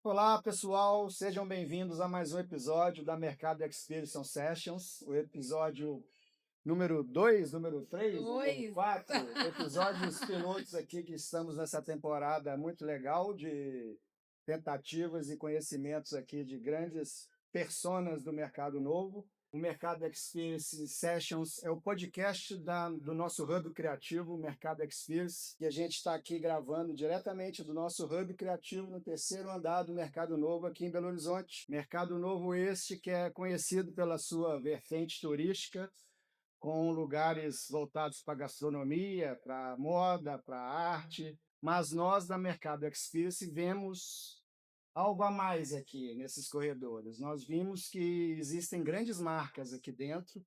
Olá, pessoal, sejam bem-vindos a mais um episódio da Mercado Expedition Sessions, o episódio número 2, número 3, número Dois. 4, episódios pilotos aqui que estamos nessa temporada muito legal de tentativas e conhecimentos aqui de grandes personas do mercado novo. O Mercado Experience Sessions é o podcast do nosso Hub Criativo, o Mercado Experience, e a gente está aqui gravando diretamente do nosso Hub Criativo no terceiro andar do Mercado Novo aqui em Belo Horizonte. Mercado Novo este que é conhecido pela sua vertente turística, com lugares voltados para gastronomia, para moda, para arte, mas nós da Mercado Experience vemos algo a mais aqui nesses corredores. Nós vimos que existem grandes marcas aqui dentro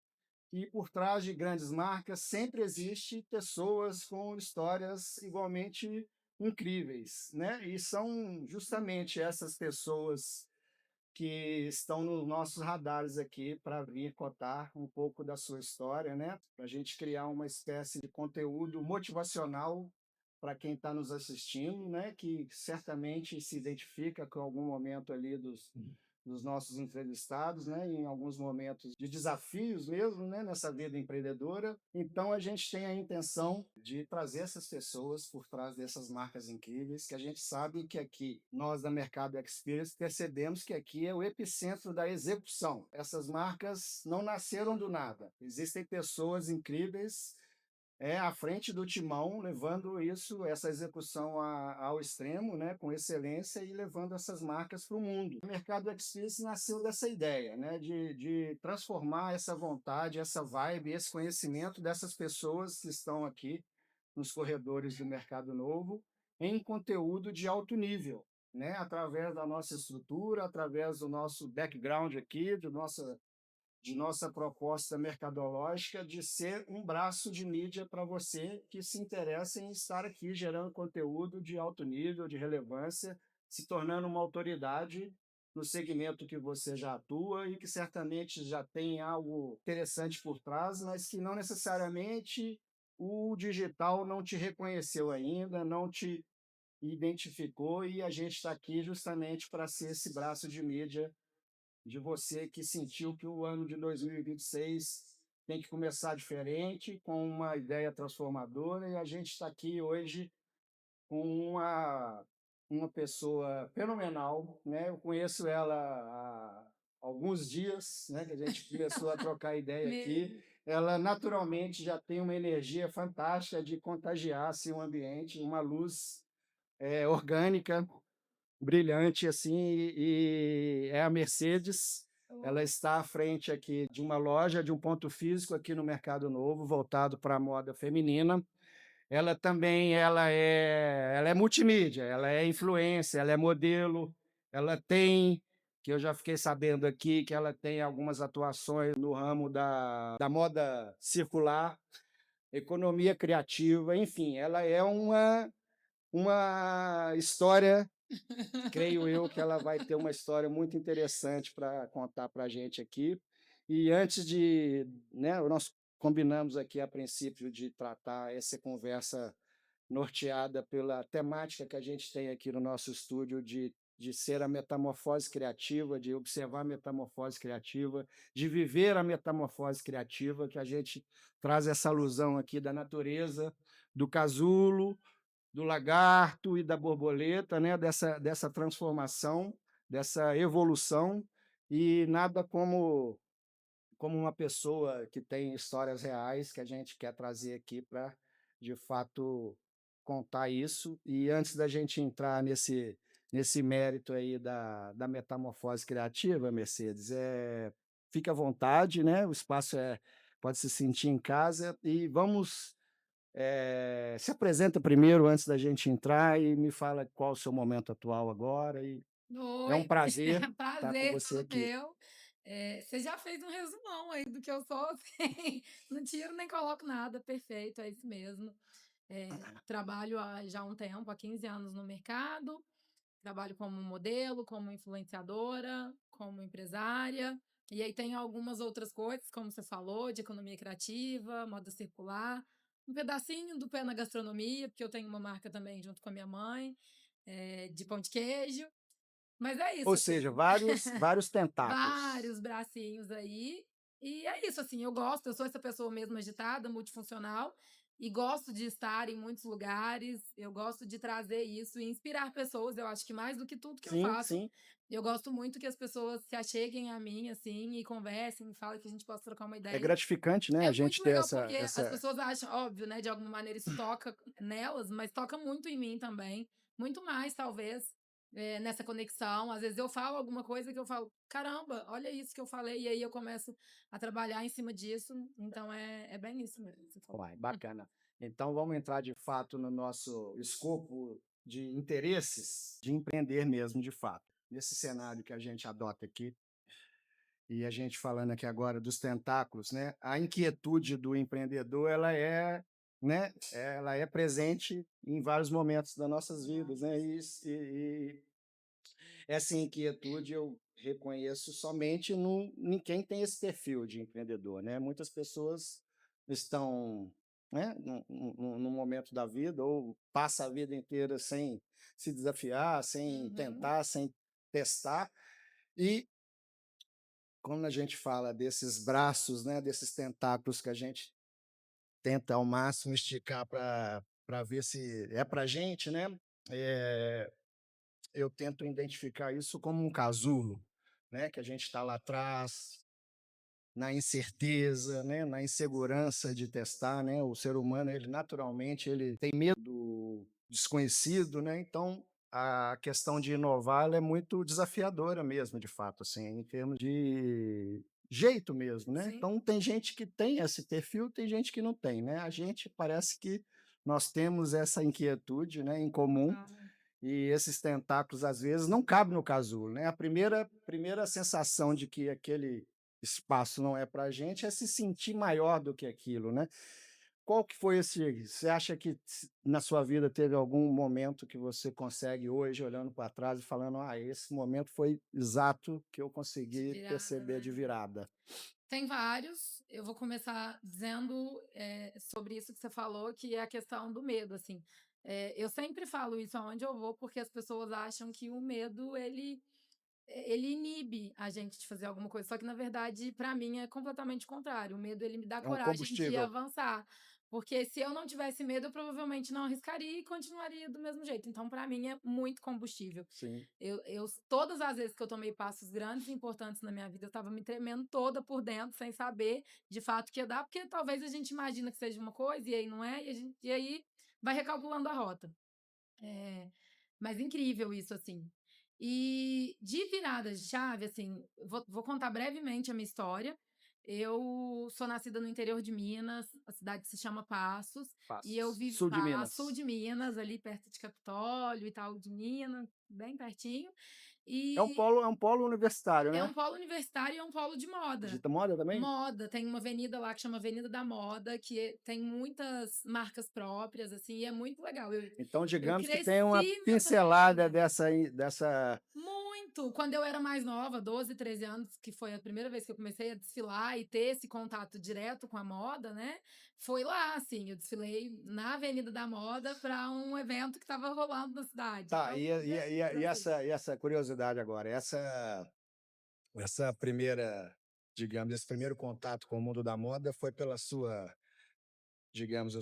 e por trás de grandes marcas sempre existe pessoas com histórias igualmente incríveis, né? E são justamente essas pessoas que estão nos nossos radares aqui para vir contar um pouco da sua história, né? Para a gente criar uma espécie de conteúdo motivacional para quem está nos assistindo, né? Que certamente se identifica com algum momento ali dos nossos entrevistados, né? Em alguns momentos de desafios mesmo, né? Nessa vida empreendedora. Então a gente tem a intenção de trazer essas pessoas por trás dessas marcas incríveis, que a gente sabe que aqui nós da Mercado Experience percebemos que aqui é o epicentro da execução. Essas marcas não nasceram do nada. Existem pessoas incríveis à frente do timão, levando essa execução ao extremo, né, com excelência e levando essas marcas para o mundo. O Mercado Experience nasceu dessa ideia, né, de transformar essa vontade, essa vibe, esse conhecimento dessas pessoas que estão aqui nos corredores do Mercado Novo em conteúdo de alto nível, né, através da nossa estrutura, através do nosso background aqui, de nossa proposta mercadológica de ser um braço de mídia para você que se interessa em estar aqui gerando conteúdo de alto nível, de relevância, se tornando uma autoridade no segmento que você já atua e que certamente já tem algo interessante por trás, mas que não necessariamente o digital não te reconheceu ainda, não te identificou, e a gente está aqui justamente para ser esse braço de mídia de você que sentiu que o ano de 2026 tem que começar diferente, com uma ideia transformadora, e a gente está aqui hoje com uma pessoa fenomenal, né? Eu conheço ela há alguns dias, né, que a gente começou a trocar ideia aqui. Mesmo. Ela naturalmente já tem uma energia fantástica de contagiar assim, o ambiente, uma luz orgânica, brilhante assim, e é a Mercedes. Ela Oh, está à frente aqui de uma loja, de um ponto físico aqui no Mercado Novo, voltado para a moda feminina. Ela é multimídia, ela é influência, ela é modelo, ela tem, que eu já fiquei sabendo aqui, que ela tem algumas atuações no ramo da moda circular, economia criativa, enfim, ela é uma história. Creio eu que ela vai ter uma história muito interessante para contar para a gente aqui. E antes de, né, nós combinamos aqui a princípio de tratar essa conversa norteada pela temática que a gente tem aqui no nosso estúdio de ser a metamorfose criativa, de observar a metamorfose criativa, de viver a metamorfose criativa, que a gente traz essa alusão aqui da natureza, do casulo, do lagarto e da borboleta, né? Dessa transformação, dessa evolução, e nada como uma pessoa que tem histórias reais que a gente quer trazer aqui para, de fato, contar isso. E antes da gente entrar nesse mérito aí da metamorfose criativa, Mercedes, fique à vontade, né? O espaço pode se sentir em casa e vamos se apresenta primeiro antes da gente entrar e me fala qual o seu momento atual agora. E é um oi, prazer estar com prazer você todo aqui. meu. Você já fez um resumão aí do que eu sou, assim, não tiro nem coloco nada, perfeito, é isso mesmo. Trabalho há já um tempo, há 15 anos no mercado, trabalho como modelo, como influenciadora, como empresária, e aí tem algumas outras coisas, como você falou, de economia criativa, moda circular, um pedacinho do pé na gastronomia, porque eu tenho uma marca também junto com a minha mãe, de pão de queijo. Mas é Ou isso, seja, assim. vários tentáculos. Vários bracinhos aí. E é isso, assim, eu gosto, eu sou essa pessoa mesmo agitada, multifuncional, e gosto de estar em muitos lugares, eu gosto de trazer isso e inspirar pessoas, eu acho que mais do que tudo que eu Sim, faço, sim. eu gosto muito que as pessoas se acheguem a mim, assim, e conversem, falem que a gente possa trocar uma É ideia. gratificante, né, a É gente muito ter legal essa porque as essa pessoas acham, óbvio, né, de alguma maneira isso toca nelas, mas toca muito em mim também, muito mais talvez, nessa conexão. Às vezes eu falo alguma coisa que eu falo: "Caramba, olha isso que eu falei", e aí eu começo a trabalhar em cima disso, então é bem isso mesmo que você falou. uai, bacana. Então vamos entrar de fato no nosso escopo de interesses, de empreender mesmo de fato. Nesse cenário que a gente adota aqui, e a gente falando aqui agora dos tentáculos, né, a inquietude do empreendedor, né, ela é presente em vários momentos das nossas vidas, né, e essa inquietude eu reconheço somente em quem tem esse perfil de empreendedor, né. Muitas pessoas estão, né, num momento da vida ou passa a vida inteira sem se desafiar, sem Uhum. tentar, sem testar, e quando a gente fala desses braços, né, desses tentáculos que a gente tenta ao máximo esticar para ver se é para a gente, né, eh, eu tento identificar isso como um casulo, né, que a gente está lá atrás, na incerteza, né, na insegurança de testar, né, o ser humano, ele naturalmente ele tem medo do desconhecido, né, então a questão de inovar ela é muito desafiadora mesmo, de fato, assim, em termos de jeito mesmo, né. Sim, Então tem gente que tem esse perfil, tem gente que não tem, né. A gente parece que nós temos essa inquietude, né, em comum, ah, e esses tentáculos, às vezes, não cabem no casulo, né. A primeira sensação de que aquele espaço não é para a gente é se sentir maior do que aquilo, né. Qual que foi esse você acha que na sua vida teve algum momento que você consegue hoje, olhando para trás e falando: "Ah, esse momento foi exato que eu de consegui virada, perceber de né. virada"? Tem vários. Eu vou começar dizendo, sobre isso que você falou, que é a questão do medo, assim. Eu sempre falo isso aonde eu vou, porque as pessoas acham que o medo ele inibe a gente de fazer alguma coisa, só que na verdade, para mim, é completamente o contrário. O medo ele me dá É um coragem de combustível. avançar, porque se eu não tivesse medo, eu provavelmente não arriscaria e continuaria do mesmo jeito. Então, para mim, é muito combustível. Sim. Eu todas as vezes que eu tomei passos grandes e importantes na minha vida, eu estava me tremendo toda por dentro, sem saber de fato que ia dar, porque talvez a gente imagina que seja uma coisa e aí não é, e aí vai recalculando a rota. É, mas incrível isso, assim. E de virada de chave, assim, vou contar brevemente a minha história. Eu sou nascida no interior de Minas, a cidade se chama Passos, e eu Passos. vivi Sul de sul Minas. de Minas, ali perto de Capitólio e tal, de Minas, bem pertinho. É E um polo universitário, é né? um polo universitário e é um polo de moda. De moda também? Moda, tem uma avenida lá que chama Avenida da Moda, que tem muitas marcas próprias, assim, e é muito legal. Então, Eu digamos que tem uma cresci nessa pincelada avenida. dessa Muito! Quando eu era mais nova, 12, 13 anos, que foi a primeira vez que eu comecei a desfilar e ter esse contato direto com a moda, né, foi lá, assim, eu desfilei na Avenida da Moda para um evento que estava rolando na cidade, tá, então cresci. e essa curiosidade agora, essa primeira, digamos, esse primeiro contato com o mundo da moda foi pela sua, digamos, a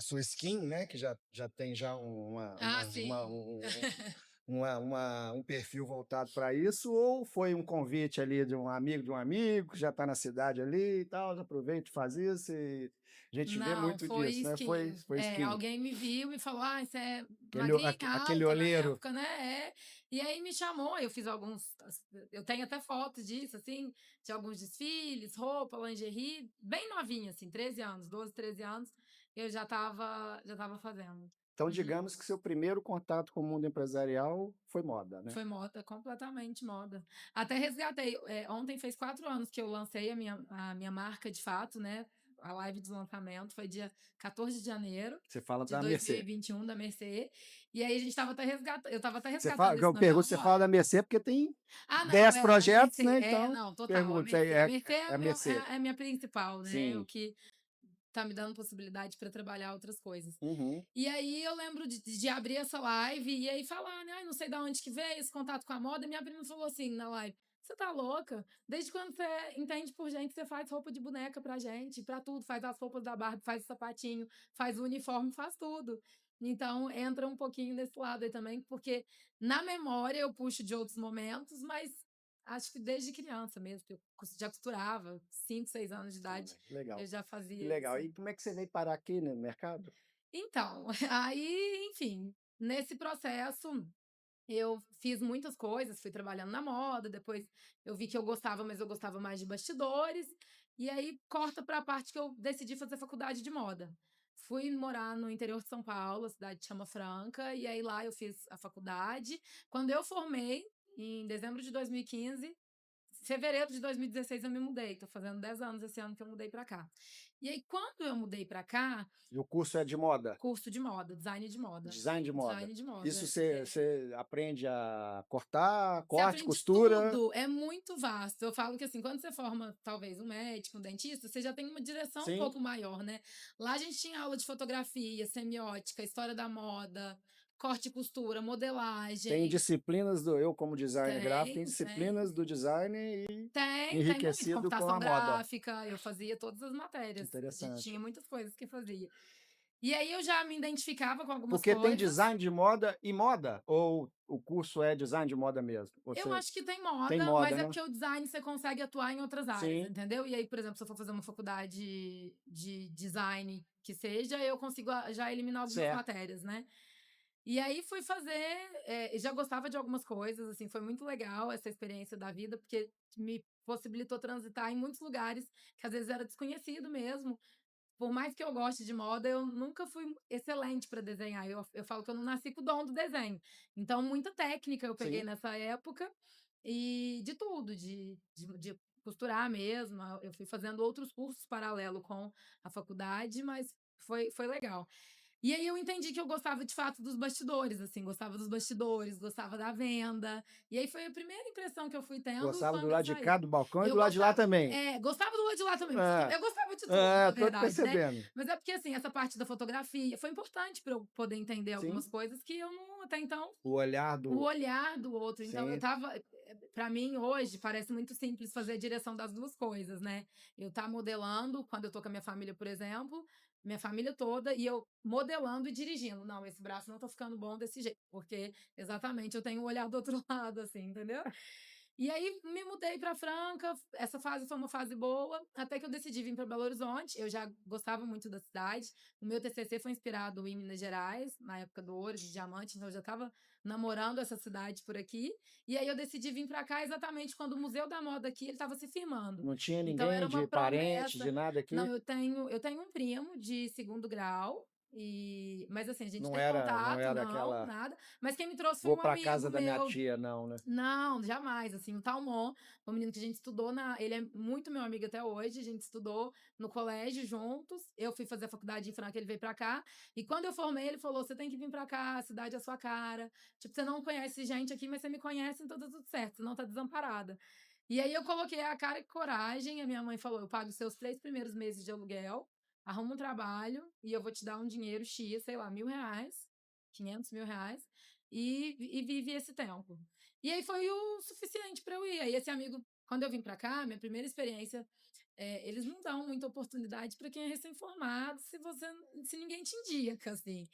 sua skin, né, que já tem já Ah, sim. um perfil voltado para isso, ou foi um convite ali de um amigo que já está na cidade ali e tal, aproveita e faz isso, e a gente vê Não, muito foi disso, né, skin. foi skin. Alguém me viu e falou: "Ah, você é Aquele, magrinha, aquele alta", na olheiro. época, né, e aí me chamou, eu fiz eu tenho até foto disso, assim, de alguns desfiles, roupa, lingerie, bem novinha, assim, 13 anos, 12, 13 anos, eu já estava fazendo. Então, digamos que seu primeiro contato com o mundo empresarial foi moda, né? Foi moda, completamente moda. Até resgatei, ontem fez 4 anos que eu lancei a minha marca de fato, né, a live de lançamento foi dia 14 de janeiro Você fala de da dois mil e Mercê. vinte e um da Mercê, e aí a gente estava até eu estava até Você fala, resgatando que isso eu na minha pergunto, você fala da memória. Mercê porque tem Ah, não, 10 a projetos, Mercê né? Então, não, total, a pergunto, Mercê. A Mercê é a Mercê. é a minha principal, né, o Sim. que tá me dando possibilidade para trabalhar outras coisas. Uhum. E aí eu lembro de abrir essa live e aí falar, né? Ai, não sei de onde que veio esse contato com a moda. E minha prima falou assim na live: Você tá louca? Desde quando você entende por gente, você faz roupa de boneca pra gente, pra tudo, faz as roupas da Barbie, faz o sapatinho, faz o uniforme, faz tudo. Então entra um pouquinho nesse lado aí também, porque na memória eu puxo de outros momentos, mas acho que desde criança mesmo, que eu já costurava, 5, 6 anos de Ah, idade, que legal. eu já Que fazia legal. isso. E como é que você veio parar aqui no mercado? Então, aí, enfim, nesse processo eu fiz muitas coisas, fui trabalhando na moda, depois eu vi que eu gostava, mas eu gostava mais de bastidores, e aí corta para a parte que eu decidi fazer faculdade de moda. Fui morar no interior de São Paulo, a cidade chama Franca, e aí lá eu fiz a faculdade. Quando eu formei, em dezembro de 2015, fevereiro de 2016 eu me mudei, tô fazendo 10 anos esse ano que eu mudei para cá. E aí quando eu mudei para cá, E o curso é de moda? curso de moda, design de moda. Design de moda. Design de Isso moda. você aprende a cortar, Você corte, aprende costura? tudo, é muito vasto. Eu falo que assim, quando você forma talvez um médico, um dentista, você já tem uma direção um Sim. pouco maior, né? Lá a gente tinha aula de fotografia, semiótica, história da moda, corte e costura, Tem modelagem. disciplinas do eu como designer gráfico, tem Tem. disciplinas do design e Tem muito. enriquecido com Computação a moda. gráfica, eu fazia todas as Que matérias. interessante. Tinha muitas coisas que fazia. E aí eu já me identificava com algumas Porque tem coisas. design de moda e moda? Ou o curso é design de moda mesmo? Eu Você acho que tem tem moda, moda, mas é né? porque o design você consegue atuar em outras áreas, Sim, entendeu? E aí, por exemplo, se eu for fazer uma faculdade de design que seja, eu consigo já eliminar algumas certo. matérias, né? E aí fui fazer, já gostava de algumas coisas, assim, foi muito legal essa experiência da vida, porque me possibilitou transitar em muitos lugares que às vezes era desconhecido mesmo. Por mais que eu goste de moda, eu nunca fui excelente para desenhar. Eu falo que eu não nasci com o dom do desenho. Então, muita técnica eu peguei Sim. nessa época e de tudo, de costurar mesmo. Eu fui fazendo outros cursos paralelo com a faculdade, mas foi legal. E aí eu entendi que eu gostava de fato dos bastidores, assim, gostava dos bastidores, gostava da venda. E aí foi a primeira impressão que eu fui tendo Gostava do quando eu lado de saí. cá do balcão e Eu do lado de lá gostava, também. gostava do lado de lá também, É, eu gostava de tudo, na tô verdade, né? percebendo. Mas é porque, assim, essa parte da fotografia foi importante para eu poder entender Sim. algumas coisas que eu não, até então, O olhar o do. olhar do outro. Então, eu Sim. tava. Para mim, hoje, parece muito simples fazer a direção das duas coisas, né? Eu tá modelando, quando eu tô com a minha família, por exemplo, minha família toda, e eu modelando e dirigindo. Não, esse braço não tá ficando bom desse jeito, porque exatamente eu tenho o olhar do outro lado, assim, entendeu? E aí me mudei para Franca, essa fase foi uma fase boa, até que eu decidi vir para Belo Horizonte. Eu já gostava muito da cidade. O meu TCC foi inspirado em Minas Gerais, na época do ouro, de diamante, então eu já estava namorando essa cidade por aqui. E aí eu decidi vir para cá exatamente quando o Museu da Moda aqui ele estava se firmando. Não tinha Então ninguém era uma de parente, promessa. de nada Não, aqui. eu tenho um primo de segundo grau. Mas assim, a gente Não tem era, não contato, era não, aquela. nada. Mas quem me trouxe foi Vou um para amigo casa da minha meu. tia, não, né? Não, jamais, assim, o Talmon, um menino que a gente estudou ele é muito meu amigo até hoje, a gente estudou no colégio juntos, eu fui fazer a faculdade em Franca, ele veio pra cá, e quando eu formei, ele falou, você tem que vir pra cá, a cidade é a sua cara, tipo, você não conhece gente aqui, mas você me conhece, então tá tudo certo, você não tá desamparada. E aí eu coloquei a cara e coragem, a minha mãe falou, eu pago os seus 3 primeiros meses de aluguel, arruma um trabalho, e eu vou te dar um dinheiro X, sei lá, R$ 1.000, 500 mil reais, e vive esse tempo. E aí foi o suficiente para eu ir. Aí esse amigo, quando eu vim para cá, minha primeira experiência, eles não dão muita oportunidade para quem é recém-formado se ninguém te indica, assim.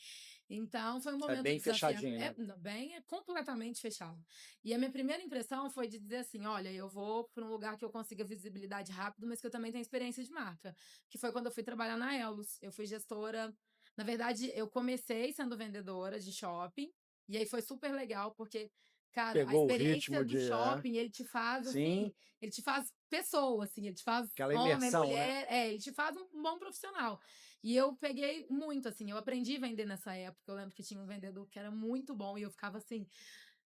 Então foi um É momento bem desafiador. fechadinho, né? Não, bem, é completamente fechado. E a minha primeira impressão foi de dizer assim: olha, eu vou para um lugar que eu consiga visibilidade rápido, mas que eu também tenho experiência de marca. Que foi quando eu fui trabalhar na Elos. Eu fui gestora. Na verdade, eu comecei sendo vendedora de shopping. E aí foi super legal, porque cara, a Pegou o experiência ritmo do de. É, shopping, ele te faz sim, assim, ele te faz pessoa, assim, ele te faz aquela homem, imersão, né? mulher, ele te faz um bom profissional. E eu peguei muito, assim, eu aprendi a vender nessa época. Eu lembro que tinha um vendedor que era muito bom e eu ficava assim,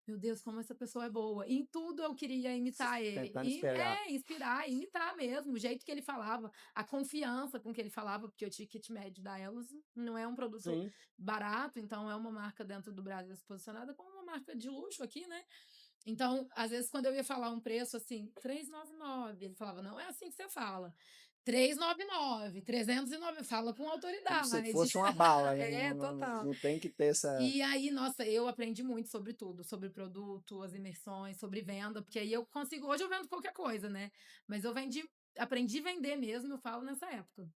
meu Deus, como essa pessoa é boa. Em tudo eu queria imitar ele. Tentando E espelhar. inspirar, imitar mesmo, o jeito que ele falava, a confiança com que ele falava, porque o ticket médio da Elos não é um produto Sim. barato, então é uma marca dentro do Brasil se posicionada como uma marca de luxo aqui, né? Então, às vezes, quando eu ia falar um preço assim, 399, ele falava, não é assim que você fala. 399, 309, fala com Como se autoridade. fosse uma bala, né? É, total. Não tem que ter essa. E aí, nossa, eu aprendi muito sobre tudo, sobre produto, as imersões, sobre venda, porque aí eu consigo, hoje eu vendo qualquer coisa, né? Mas aprendi a vender mesmo, eu falo nessa época.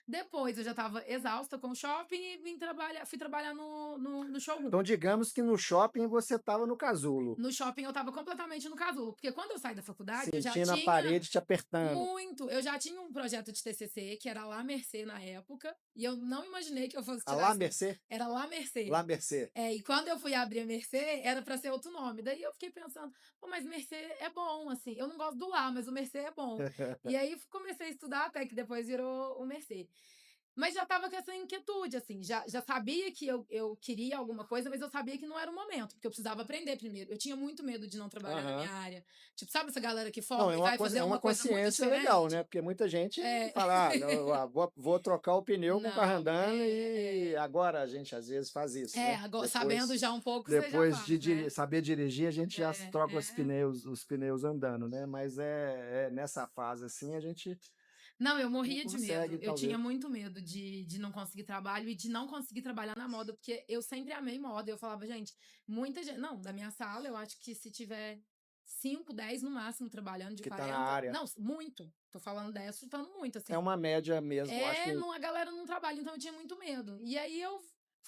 Depois eu já estava exausta com o shopping e fui trabalhar no showroom. Então, digamos que no shopping você estava no casulo, No shopping eu estava completamente no casulo, porque quando eu saí da faculdade, eu já sentindo a tinha parede te apertando. muito. Eu já tinha um projeto de TCC, que era lá Mercê na época, e eu não imaginei que eu fosse A tirar lá isso. Mercê? Era lá Mercê. Lá Mercê. E quando eu fui abrir a Mercê, era para ser outro nome. Daí eu fiquei pensando, pô, mas Mercê é bom, assim. Eu não gosto do lá, mas o Mercê é bom. E aí comecei a estudar até que depois virou o Mercê. Mas já estava com essa inquietude, assim, já sabia que eu queria alguma coisa, mas eu sabia que não era o momento, porque eu precisava aprender primeiro. Eu tinha muito medo de não trabalhar na minha Aham. área. Tipo, sabe essa galera que Não, forma e vai fazer é uma uma coisa muito consciência legal, né? diferente? Porque muita gente É, fala, vou trocar o pneu com o carro não, andando e agora a gente às vezes faz isso, né? agora, sabendo já um pouco, você já Depois de faz, né? saber dirigir, a gente já troca É. os pneus andando, né? Mas é nessa fase assim a gente Não, eu não morria de medo. consegue, Eu talvez. tinha muito medo de não conseguir trabalho e de não conseguir trabalhar na moda, porque eu sempre amei moda. Eu falava, gente, muita gente. Não, da minha sala, eu acho que se tiver 5, 10 no máximo trabalhando de Que tá na 40. área. Não, muito. Tô falando 10, chutando muito, É assim. uma média mesmo, acho que Não, a galera não trabalha, então eu tinha muito medo. E aí eu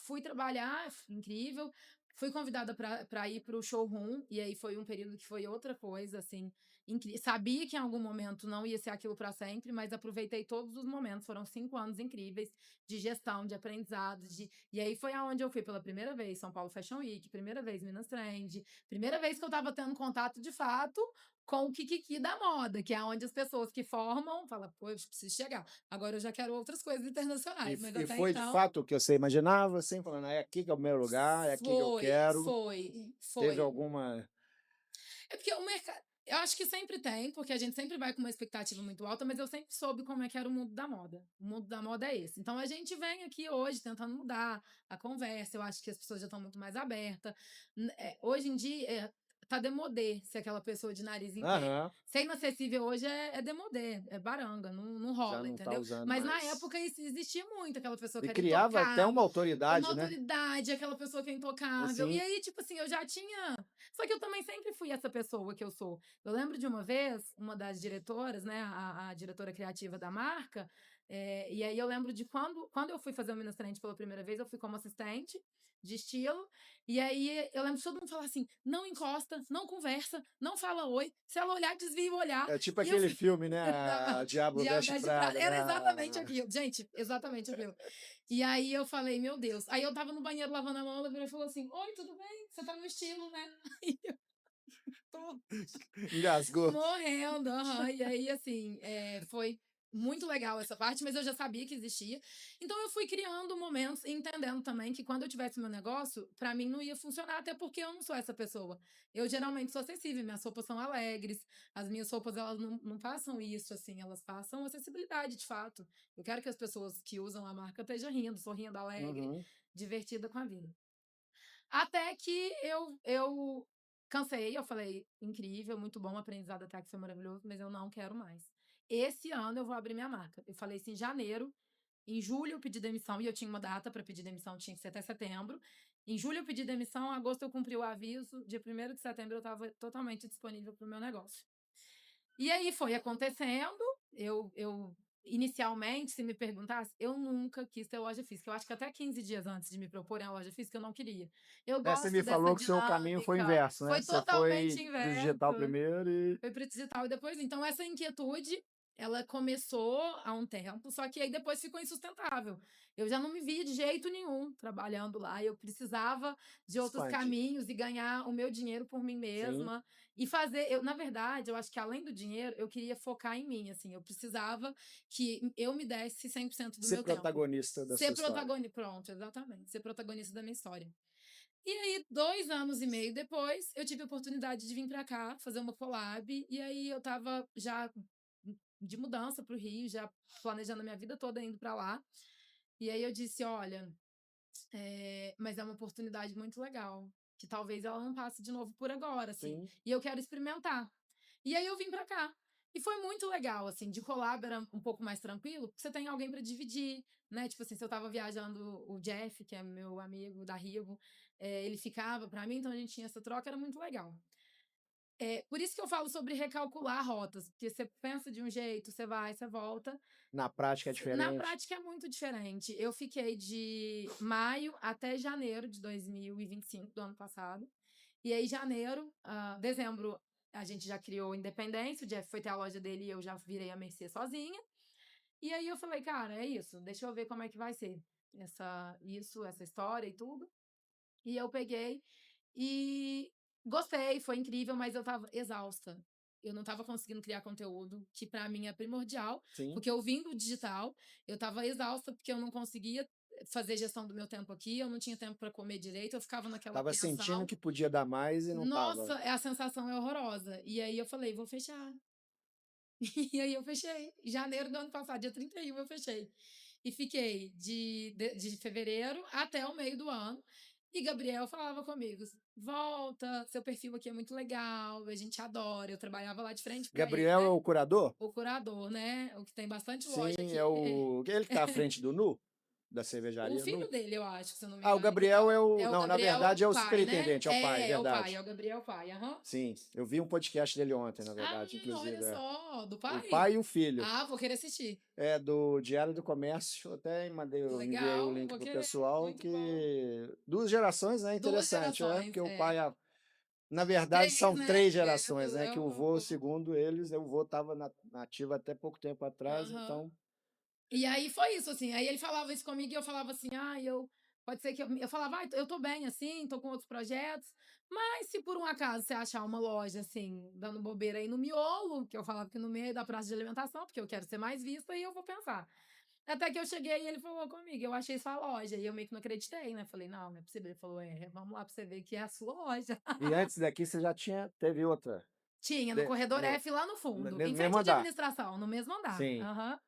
fui trabalhar, incrível. Fui convidada para ir para o showroom, e aí foi um período que foi outra coisa, assim, incrível. Sabia que em algum momento não ia ser aquilo para sempre, mas aproveitei todos os momentos. Foram 5 anos incríveis de gestão, de aprendizado, e aí foi aonde eu fui pela primeira vez, São Paulo Fashion Week, primeira vez Minas Trend, primeira vez que eu estava tendo contato de fato com o Kikiki da moda, que é onde as pessoas que formam falam, pô, eu preciso chegar. Agora eu já quero outras coisas internacionais, mas e até foi de então fato o que você imaginava, assim, falando, é aqui que é o meu lugar, é aqui que eu foi, quero. foi, Teve foi. alguma. É porque o mercado. Eu acho que sempre tem, porque a gente sempre vai com uma expectativa muito alta, mas eu sempre soube como é que era o mundo da moda. O mundo da moda é esse. Então a gente vem aqui hoje tentando mudar a conversa. Eu acho que as pessoas já estão muito mais abertas. Hoje em dia, tá demodê ser aquela pessoa de nariz em pé. Aham, Ser inacessível hoje é demodê, é baranga, não já rola, não tá entendeu? usando Mas na mais. época isso existia muito, aquela pessoa E que era criava até uma intocável, uma autoridade, né? autoridade, aquela pessoa que é intocável. E Assim, aí, tipo assim, eu já tinha. Só que eu também sempre fui essa pessoa que eu sou. Eu lembro de uma vez, uma das diretoras, né, a diretora criativa da marca, e aí eu lembro de quando eu fui fazer o Minas Trend pela primeira vez, eu fui como assistente de estilo, e aí eu lembro de todo mundo falar assim, não encosta, não conversa, não fala oi, se ela olhar, desvia o olhar, é tipo e eu aquele fui, filme, né? não, A Diabo Diabo Veste Veste Prada, Prada, era exatamente né? aquilo, gente, exatamente aquilo. E aí eu falei, meu Deus, aí eu tava no banheiro lavando a mão, ela virou e falou assim, oi, tudo bem? Você tá no estilo, né? Aí eu tô Engasgou. morrendo, aham. E aí, assim, foi muito legal essa parte, mas eu já sabia que existia. Então eu fui criando momentos e entendendo também que quando eu tivesse meu negócio, pra mim não ia funcionar, até porque eu não sou essa pessoa. Eu geralmente sou acessível, minhas roupas são alegres, as minhas roupas elas não passam isso, assim, elas passam acessibilidade, de fato. Eu quero que as pessoas que usam a marca estejam rindo, sorrindo, alegre, Uhum. divertida com a vida. Até que eu cansei, eu falei: "Incrível, muito bom, o aprendizado até que foi maravilhoso, mas eu não quero mais. Esse ano eu vou abrir minha marca". Eu falei isso em janeiro, em julho eu pedi demissão e eu tinha uma data para pedir demissão, tinha que ser até setembro. Em julho eu pedi demissão, em agosto eu cumpri o aviso, dia 1º de setembro eu estava totalmente disponível para o meu negócio. E aí foi acontecendo, eu inicialmente, se me perguntasse, eu nunca quis ter loja física. Eu acho que até 15 dias antes de me proporem a loja física, eu não queria. Eu É, você me gosto dessa falou que o seu caminho foi dinâmica. inverso, né? Foi Você totalmente foi pro inverso. digital primeiro e Foi para o digital e depois então essa inquietude, ela começou há um tempo, só que aí depois ficou insustentável. Eu já não me via de jeito nenhum trabalhando lá, eu precisava de outros expande. caminhos e ganhar o meu dinheiro por mim Sim. mesma, e fazer na verdade, eu acho que além do dinheiro, eu queria focar em mim, assim, eu precisava que eu me desse 100% do Ser meu tempo. protagonista da Ser sua história. protagonista, pronto, exatamente, ser protagonista da minha história. E aí, 2 anos e meio depois, eu tive a oportunidade de vir para cá, fazer uma collab, e aí eu estava já de mudança para o Rio, já planejando a minha vida toda indo para lá. E aí eu disse: "Olha, mas é uma oportunidade muito legal, que talvez ela não passe de novo por agora, assim, Sim. e eu quero experimentar". E aí eu vim para cá. E foi muito legal, assim, de collab era um pouco mais tranquilo, porque você tem alguém para dividir, né? Tipo assim, se eu estava viajando, o Jeff, que é meu amigo da Rivo, ele ficava para mim, então a gente tinha essa troca, era muito legal. Por isso que eu falo sobre recalcular rotas, porque você pensa de um jeito, você vai, você volta. Na prática é Na diferente. prática é muito diferente. Eu fiquei de maio até janeiro de 2025 do ano passado. E aí, janeiro, dezembro, a gente já criou independência. O Jeff foi ter a loja dele e eu já virei a Mercê sozinha. E aí eu falei, cara, é isso, deixa eu ver como é que vai ser essa história e tudo. E eu peguei e gostei, foi incrível, mas eu estava exausta. Eu não estava conseguindo criar conteúdo, que para mim é primordial, Sim. porque eu vim do digital, eu estava exausta porque eu não conseguia fazer gestão do meu tempo aqui, eu não tinha tempo para comer direito, eu ficava naquela Tava sentindo tensão. que podia dar mais e não Nossa, tava. a sensação é horrorosa. E aí eu falei, vou fechar. E aí eu fechei. Em janeiro do ano passado, dia 31, eu fechei. E fiquei de fevereiro até o meio do ano. E Gabriel falava comigo: volta, seu perfil aqui é muito legal, a gente adora. Eu trabalhava lá de frente para ele, Gabriel é né? o curador? O curador, né? O que tem bastante loja Sim, aqui. é o. Ele que tá à frente do Nu? Da O cervejaria filho Nu? dele, eu acho, se eu não me Ah, o engano, que Gabriel é o. é o Não, na Gabriel, é verdade o é o pai, né? superintendente, é o pai, É o pai, verdade. é o Gabriel pai, aham. Sim, eu vi um podcast dele ontem, na Ah, verdade, olha inclusive. É. só, do O pai? pai e o filho. Ah, vou querer assistir. É do Diário do Comércio, até enviei o Legal, link vou pro querer. pessoal, Muito bom. que duas gerações, né? Duas Interessante, é, gerações, porque o é. pai, na verdade, 3, são né? três gerações, né? É Que o o vô, segundo eles, o vô estava nativo até pouco tempo atrás, aham. então. E aí foi isso, assim, aí ele falava isso comigo e eu falava assim: "Ah, pode ser que eu falava: "Ai, eu tô bem, assim, tô com outros projetos, mas se por um acaso você achar uma loja, assim, dando bobeira aí no miolo", que eu falava que no meio da praça de alimentação, porque eu quero ser mais vista, e eu vou pensar. Até que eu cheguei e ele falou comigo: "Eu achei sua loja", e eu meio que não acreditei, né, falei: "Não, não é possível". Ele falou: vamos lá pra você ver que é a sua loja". E antes daqui você já teve outra, Tinha, no de- corredor no, F, lá no fundo, em nesse mesmo frente à andar. administração, no mesmo andar. Sim, Aham.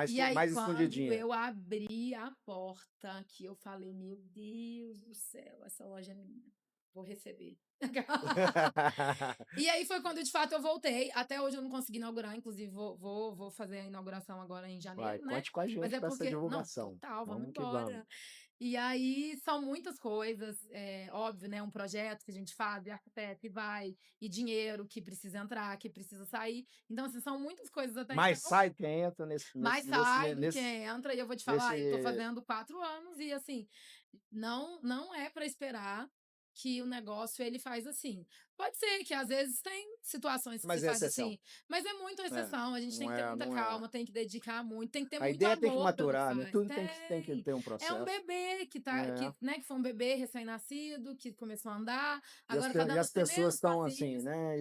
E aí, mais quando escondidinha. eu abri a porta, que eu falei: "Meu Deus do céu, essa loja é minha, vou receber". E aí foi quando, de fato, eu voltei. Até hoje eu não consegui inaugurar, inclusive vou fazer a inauguração agora em Vai, janeiro, né. conte com a Mas gente é para essa porque não, divulgação. total, vamos Vamos que vamos. embora. E aí são muitas coisas, óbvio, né, um projeto que a gente faz, e arquiteto, e vai, e dinheiro que precisa entrar, que precisa sair. Então, assim, são muitas coisas até Mais então, sai quem entra mais sai do que entra. E eu vou te falar, eu tô nesse. fazendo 4 anos e, assim, não é para esperar que o negócio ele faz assim. Pode ser que às vezes tem situações que se Mas é faz exceção. assim, mas é muito É, exceção, a gente tem não que ter é, muita não é. calma, tem que dedicar muito, tem que ter A muito ideia tem que amor pelo que maturar, né? faz. Tudo tem que ter um É um processo. bebê É. né, que foi um bebê recém-nascido, que começou a andar, E agora tá e dando as os pessoas primeiros estão assim, passinhos. né?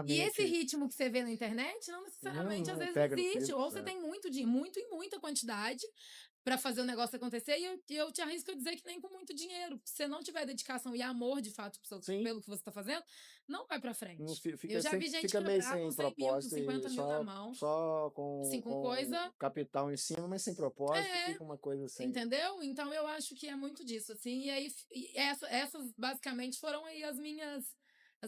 E esse Extremamente. ritmo que você vê na internet, não necessariamente às Não vezes pega no existe, peso. ou você É. tem muito de muito e muita quantidade para fazer o negócio acontecer, e eu te arrisco a dizer que nem com muito dinheiro. Se você não tiver dedicação e amor de fato Sim, pelo que você está fazendo, não vai para não frente. Eu fica, já vi gente fica meio quebrar com sem 100 mil, com propósito e 50 mil na mão, só com com coisa. capital em cima, mas sem propósito, É, fica uma coisa sem. entendeu? Então eu acho que é muito disso, assim. E aí, essas basicamente foram aí as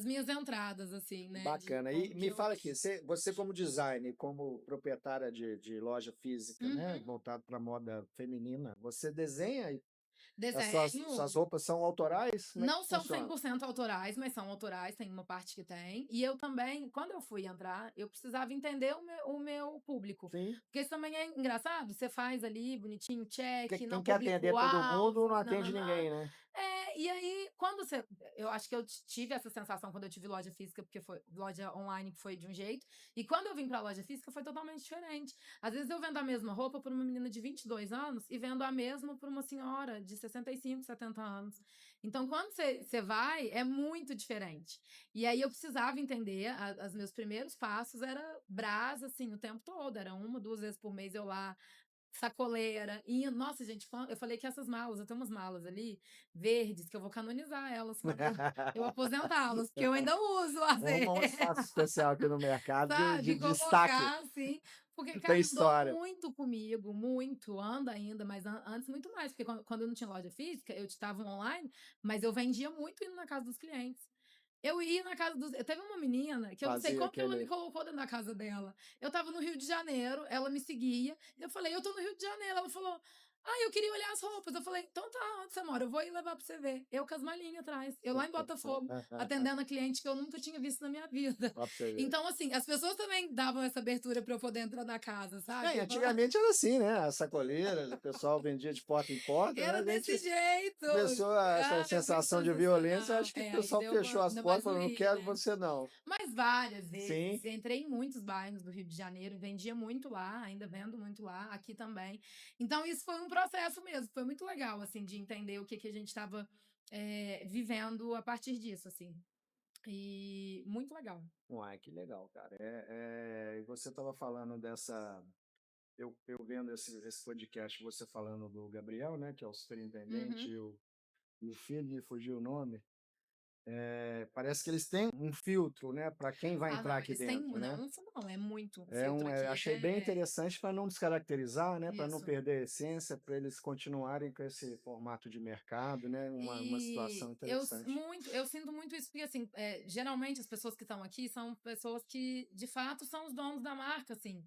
minhas entradas, assim, né? De Bacana. como E que me eu. fala aqui, você como designer, como proprietária de loja física, né, Uhum. voltado para moda feminina, você desenha. As suas Desenho. roupas são autorais? Como é que Não são funciona? 100% autorais, mas são autorais, tem uma parte que tem. E eu também, quando eu fui entrar, eu precisava entender o meu público. Sim. Porque isso também é engraçado, você faz ali bonitinho, check, Quem não quer atender todo mundo não público-alvo, atende nananã. ninguém, né? E aí, quando você. Eu acho que eu tive essa sensação quando eu tive loja física, porque foi loja online que foi de um jeito. E quando eu vim pra loja física, foi totalmente diferente. Às vezes eu vendo a mesma roupa por uma menina de 22 anos e vendo a mesma por uma senhora de 65, 70 anos. Então, quando você vai, é muito diferente. E aí eu precisava entender, os meus primeiros passos era brasa, assim, o tempo todo. Era 1, 2 vezes por mês eu lá, sacoleira. E, nossa, gente, eu falei que essas malas, eu tenho umas malas ali, verdes, que eu vou canonizar elas quando eu aposentá-las, porque eu ainda uso às Vamos arrumar um vezes. espaço especial aqui no mercado de Sabe, destaque. colocar assim, porque, Tem cara, andou história. muito comigo, muito, anda ainda, mas antes muito mais, porque quando eu não tinha loja física, eu estava online, mas eu vendia muito indo na casa dos clientes. Eu ia na casa dos. Teve uma menina que eu não sei Fazia como que ela me aquele. colocou dentro da casa dela. Eu tava no Rio de Janeiro, ela me seguia. Eu falei, eu tô no Rio de Janeiro. Ela falou, eu queria olhar as roupas. Eu falei, então tá, onde você mora? Eu vou ir levar pra você ver. Eu com as malinhas atrás. Eu lá em Botafogo, atendendo a cliente que eu nunca tinha visto na minha vida. Ó, pra você ver. Então, assim, as pessoas também davam essa abertura pra eu poder entrar na casa, É, e sabe? Eu falava, antigamente era assim, né? As sacoleiras, o pessoal vendia de porta em porta, né? era A desse gente jeito. começou essa Meu filho sensação de fazia assim, violência, não. acho que o Aí pessoal deu fechou uma. as Ainda portas e mais no falou, não Rio, quero né? você não. Mas várias vezes. Sim, Entrei em muitos bairros do Rio de Janeiro, vendia muito lá, ainda vendo muito lá, aqui também. Então, isso foi um processo mesmo, foi muito legal, assim, de entender o que, que a gente estava vivendo a partir disso, assim. E muito legal. uai, que legal, cara. E você estava falando dessa. Eu vendo esse podcast, você falando do Gabriel, né? Que é o superintendente, Uhum. e o filho, me fugiu o nome. Parece que eles têm um filtro, né? Para quem vai Ah, entrar não, aqui eles têm. dentro, né? Não, isso não, é muito. O filtro É, aqui achei bem é. interessante para não descaracterizar, né? Para não Isso. perder a essência, para eles continuarem com esse formato de mercado, né? Uma situação E interessante. eu sinto muito isso, porque assim, geralmente as pessoas que estão aqui são pessoas que de fato são os donos da marca, assim.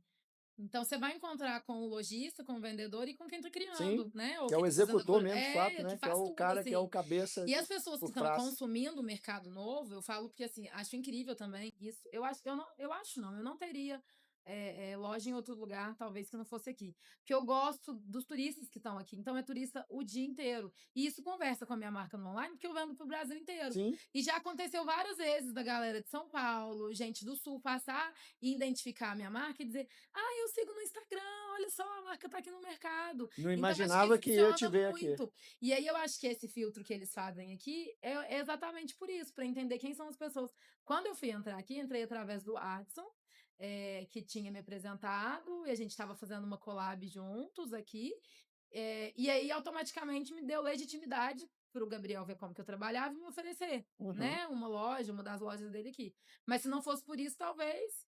Então você vai encontrar com o lojista, com o vendedor e com quem está Sim, criando, né? Ou que é quem o está fazendo executor mesmo, de fato, que né? Que é faz o tudo, cara que é o assim. cabeça E as pessoas que por estão trás. consumindo o mercado novo, eu falo porque assim, acho incrível também isso. Eu não teria loja em outro lugar, talvez que não fosse aqui. Porque eu gosto dos turistas que estão aqui. Então é turista o dia inteiro. E isso conversa com a minha marca no online, porque eu vendo para o Brasil inteiro. Sim, E já aconteceu várias vezes da galera de São Paulo, gente do Sul, passar e identificar a minha marca e dizer: eu sigo no Instagram, olha só, a marca tá aqui no mercado. não Então, acho que imaginava que ia te funciona ver aqui. muito. E aí, eu acho que esse filtro que eles fazem aqui é exatamente por isso, para entender quem são as pessoas. Quando eu fui entrar aqui, entrei através do Adson, que tinha me apresentado, e a gente estava fazendo uma collab juntos aqui. E aí, automaticamente, me deu legitimidade para o Gabriel ver como que eu trabalhava e me oferecer, Uhum. né, uma loja, uma das lojas dele aqui. Mas se não fosse por isso, talvez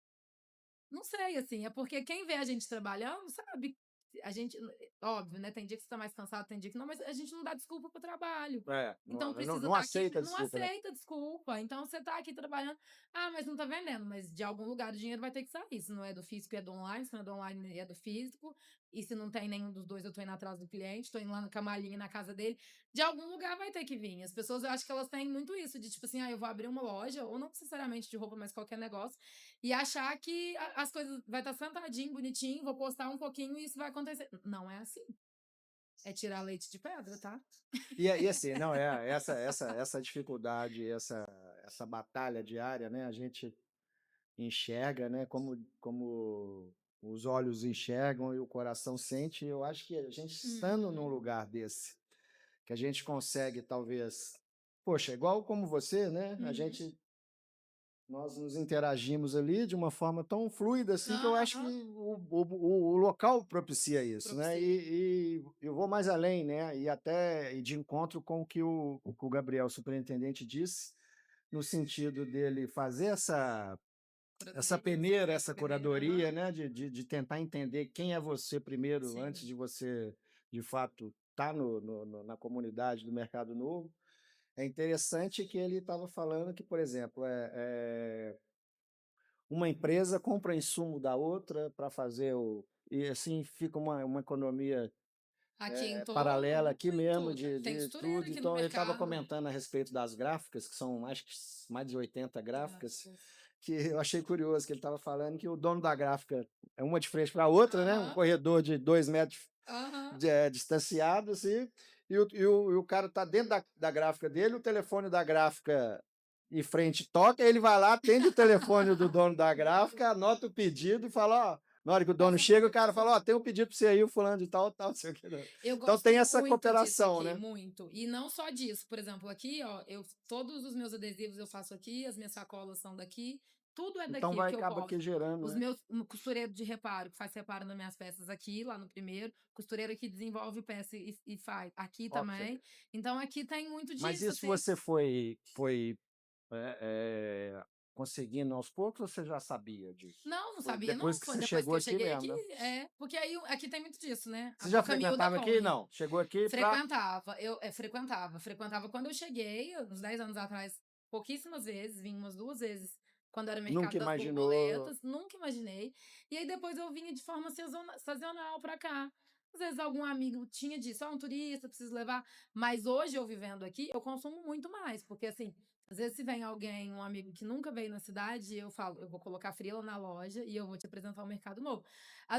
não sei, assim, é porque quem vê a gente trabalhando sabe, a gente, óbvio, né? Tem dia que você tá mais cansado, tem dia que não, mas a gente não dá desculpa pro trabalho. Então precisa Não estar aqui, aceita não desculpa, né? aceita desculpa. Então você tá aqui trabalhando, mas não tá vendendo, mas de algum lugar o dinheiro vai ter que sair. Se não é do físico, é do online, se não é do online, é do físico. E se não tem nenhum dos dois, eu tô indo atrás do cliente, tô indo lá no camalinha na casa dele. De algum lugar vai ter que vir. As pessoas, eu acho que elas têm muito isso, de tipo assim, eu vou abrir uma loja, ou não necessariamente de roupa, mas qualquer negócio e achar que as coisas vai estar sentadinho, bonitinho, vou postar um pouquinho e isso vai acontecer. Não é assim. É tirar leite de pedra, tá? E assim, não, essa dificuldade, essa batalha diária, né? A gente enxerga, né? Como os olhos enxergam e o coração sente. Eu acho que a gente estando num Uhum, lugar desse, que a gente consegue talvez, poxa, igual como você, né? uhum. Nós nos interagimos ali de uma forma tão fluida assim que eu acho que Aham, o local propicia isso, né? propicia. E eu vou mais além, né? E até de encontro com o que o Gabriel, superintendente, disse, no sentido dele fazer essa Curadoria, peneira, essa essa peneira, aham. curadoria, né? De tentar entender quem é você primeiro, antes Sim. de você, de fato, estar na comunidade do Mercado Novo. É interessante que ele estava falando que, por exemplo, uma empresa compra insumo da outra para fazer o. E assim fica uma economia Aqui em paralela aqui mesmo muito. Tem de costureira tudo. aqui no Então, ele estava mercado. comentando a respeito das gráficas, que são acho que mais de 80 gráficas, Gráficas. que eu achei curioso, que ele estava falando que o dono da gráfica é uma de frente para a outra, né? Um Aham, corredor de 2 metros aham. distanciado, assim, e o cara está dentro da gráfica dele, o telefone da gráfica em frente toca, aí ele vai lá, atende o telefone do dono da gráfica, anota o pedido e fala, ó, na hora que o dono Passa chega, para o cara fala, ó, tem um pedido para você aí, o fulano de tal, tal, não sei o que. Não. Eu Então gosto tem essa muito disso cooperação, aqui, né? muito. E não só disso, por exemplo, aqui, ó, todos os meus adesivos eu faço aqui, as minhas sacolas são daqui, tudo é Então daqui vai que eu acaba aqui posto. gerando, Os né? meus um costureiro de reparo, que faz reparo nas minhas peças aqui, lá no primeiro, costureiro que desenvolve peça e faz aqui Ó, pra você também. ver. Então aqui tem muito Mas disso, isso assim. você foi conseguindo aos poucos ou você já sabia disso? Não, não Foi sabia depois não, que foi você depois chegou que eu aqui cheguei mesmo, aqui, né? porque aí aqui tem muito disso, né, Você o já caminho da frequentava aqui? Cone. Não. Chegou aqui para. Frequentava, frequentava quando eu cheguei, uns 10 anos atrás, pouquíssimas vezes, vim umas 2 vezes quando era Nunca mercado das imaginou. borboletas, nunca imaginei. E aí depois eu vinha de forma sazonal pra cá. Às vezes algum amigo tinha disso: "Ó, um turista, preciso levar", mas hoje eu vivendo aqui, eu consumo muito mais, porque assim, às vezes se vem alguém, um amigo que nunca veio na cidade, eu falo: "Eu vou colocar frila na loja e eu vou te apresentar o mercado novo".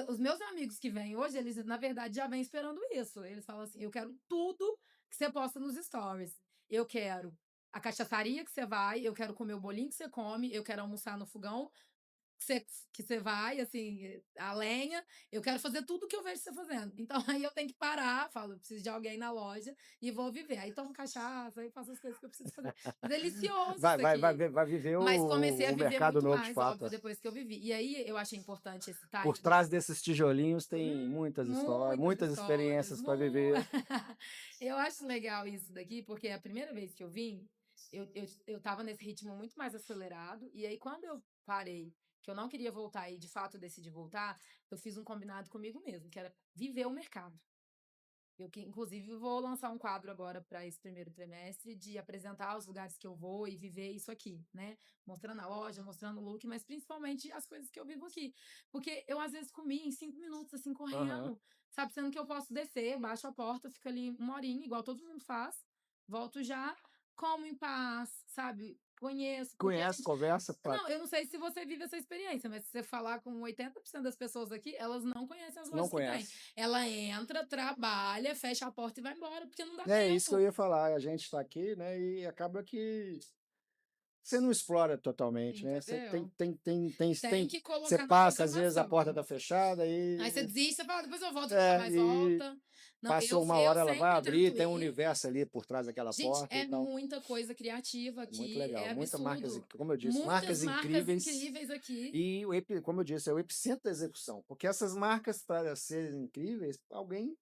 Os meus amigos que vêm hoje, eles na verdade já vêm esperando isso. Eles falam assim: "Eu quero tudo que você posta nos stories. Eu quero a cachaçaria que você vai, eu quero comer o bolinho que você come, eu quero almoçar no fogão que você vai, assim, a lenha, eu quero fazer tudo que eu vejo você fazendo". Então aí eu tenho que parar, falo: "Eu preciso de alguém na loja e vou viver". Aí tomo cachaça, aí faço as coisas que eu preciso fazer. Delicioso Vai, isso vai, vai, aqui. vai viver Mas comecei a o viver mercado muito novo de mais, fato. óbvio, depois que eu vivi. E aí eu achei importante esse Por time. trás desses tijolinhos tem muitas histórias, Muitas muitas histórias, experiências para viver. eu acho legal isso daqui, porque a primeira vez que eu vim, eu estava nesse ritmo muito mais acelerado, e aí quando eu parei, que eu não queria voltar e de fato decidi voltar, eu fiz um combinado comigo mesmo, que era viver o mercado. Eu que inclusive vou lançar um quadro agora para esse primeiro trimestre de apresentar os lugares que eu vou e viver isso aqui, né, mostrando a loja, mostrando o look, mas principalmente as coisas que eu vivo aqui. Porque eu às vezes comi em 5 minutos, assim, Aham. correndo, sabe, sendo que eu posso descer, baixo a porta, fico ali 1 horinha, igual todo mundo faz, volto já, como em paz, sabe, conheço, porque a Conhece, gente conversa, não, eu não sei se você vive essa experiência, mas se você falar com 80% das pessoas aqui, elas não conhecem as não lojas que tem. conhece. Ela entra, trabalha, fecha a porta e vai embora, porque não dá É isso que eu tempo. ia falar. A gente está aqui, né? E acaba que você não explora totalmente, né? Você tem, Entendeu? tem, tem, tem, Tem tem, que você colocar na passa, às vezes a porta programação. está fechada Aí você e, desiste, você fala: "Depois eu volto", nunca mais e volta. Não, passou uma eu hora, ela vai sempre abrir, tento tem um ir. universo ali por trás daquela Gente, porta e é tal. muita coisa criativa Muito aqui, é legal. Muitas marcas, absurdo. como eu disse, Muitas marcas marcas incríveis. incríveis aqui. E, como eu disse, é o epicentro da execução. Porque essas marcas, para serem incríveis, alguém